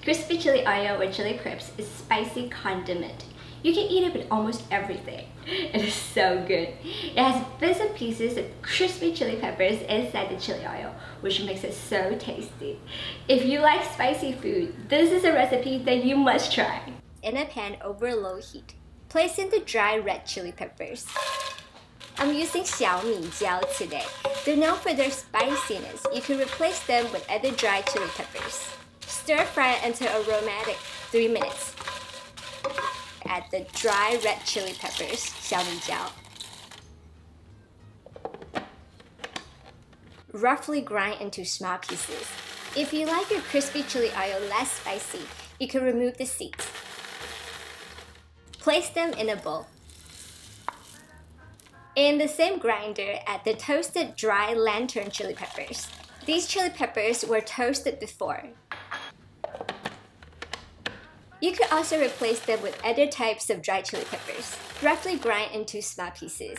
Crispy chili oil with chili crisps is a spicy condiment. You can eat it with almost everything. It is so good. It has bits and pieces of crispy chili peppers inside the chili oil, which makes it so tasty. If you like spicy food, this is a recipe that you must try. In a pan over low heat, place in the dry red chili peppers. I'm using xiao jiao today. They're known for their spiciness. You can replace them with other dry chili peppers. Stir fry until aromatic 3 minutes. Add the dry red chili peppers, xiao jiao. Roughly grind into small pieces. If you like your crispy chili oil less spicy, you can remove the seeds. Place them in a bowl. In the same grinder, add the toasted dry lantern chili peppers. These chili peppers were toasted before. You could also replace them with other types of dry chili peppers. Roughly grind into small pieces.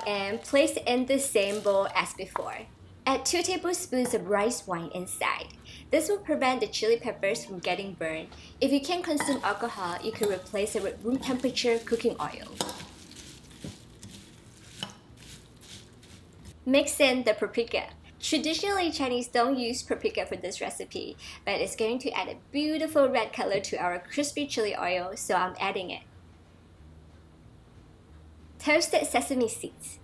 And place in the same bowl as before. Add 2 tablespoons of rice wine inside. This will prevent the chili peppers from getting burned. If you can't consume alcohol, you can replace it with room temperature cooking oil. Mix in the paprika. Traditionally, Chinese don't use paprika for this recipe, but it's going to add a beautiful red color to our crispy chili oil, so I'm adding it. Toasted sesame seeds.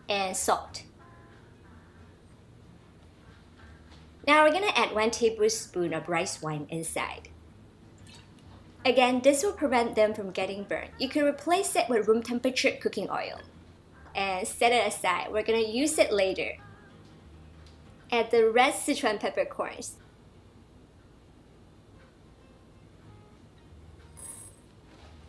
And salt. Now we're gonna add 1 tablespoon of rice wine inside. Again, this will prevent them from getting burned. You can replace it with room temperature cooking oil. And set it aside. We're gonna use it later. Add the red Sichuan peppercorns.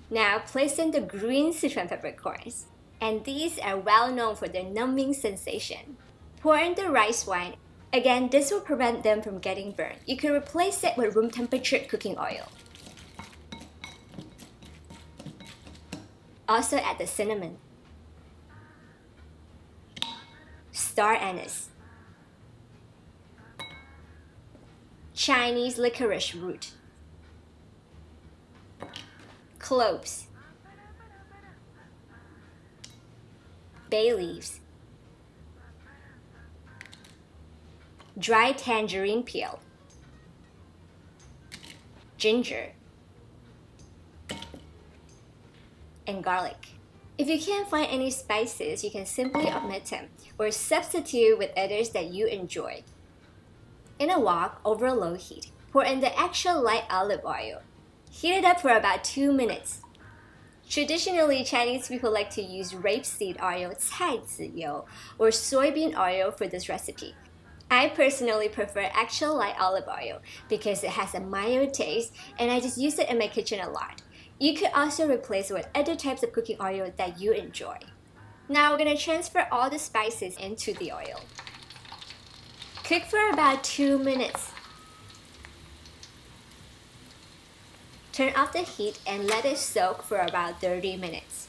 Now place in the green Sichuan peppercorns. And these are well known for their numbing sensation. Pour in the rice wine. Again, this will prevent them from getting burned. You can replace it with room temperature cooking oil. Also add the cinnamon. Star anise. Chinese licorice root. Cloves. Bay leaves. Dry tangerine peel. Ginger. And garlic. If you can't find any spices, you can simply omit them or substitute with others that you enjoy. In a wok over low heat, pour in the extra light olive oil. Heat it up for about 2 minutes. Traditionally, Chinese people like to use rapeseed oil, 菜籽油, or soybean oil for this recipe. I personally prefer actual light olive oil because it has a mild taste and I just use it in my kitchen a lot. You could also replace it with other types of cooking oil that you enjoy. Now we're going to transfer all the spices into the oil. Cook for about 2 minutes. Turn off the heat and let it soak for about 30 minutes.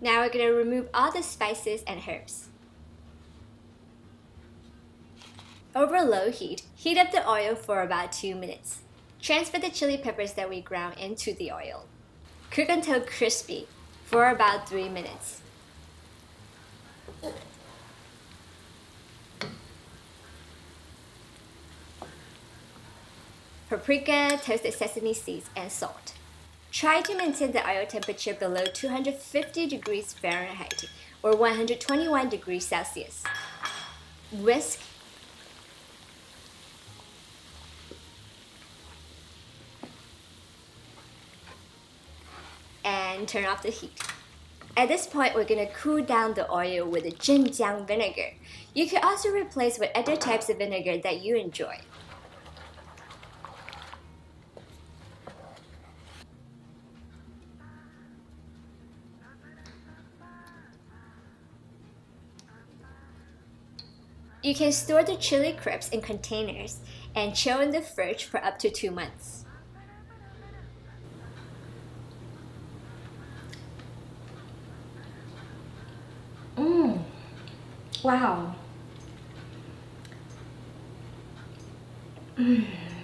Now we're going to remove all the spices and herbs. Over low heat, heat up the oil for about 2 minutes. Transfer the chili peppers that we ground into the oil. Cook until crispy for about 3 minutes. Paprika, toasted sesame seeds, and salt. Try to maintain the oil temperature below 250 degrees Fahrenheit or 121 degrees Celsius. Whisk. And turn off the heat. At this point, we're going to cool down the oil with a zhenjiang vinegar. You can also replace with other types of vinegar that you enjoy. You can store the chili crisps in containers and chill in the fridge for up to 2 months. Wow.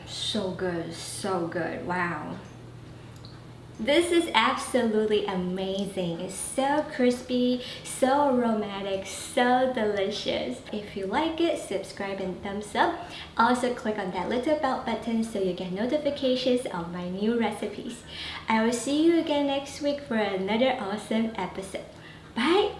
So good, so good. Wow. This is absolutely amazing. It's so crispy, so aromatic, so delicious. If you like it, subscribe and thumbs up. Also click on that little bell button so you get notifications of my new recipes. I will see you again next week for another awesome episode. Bye!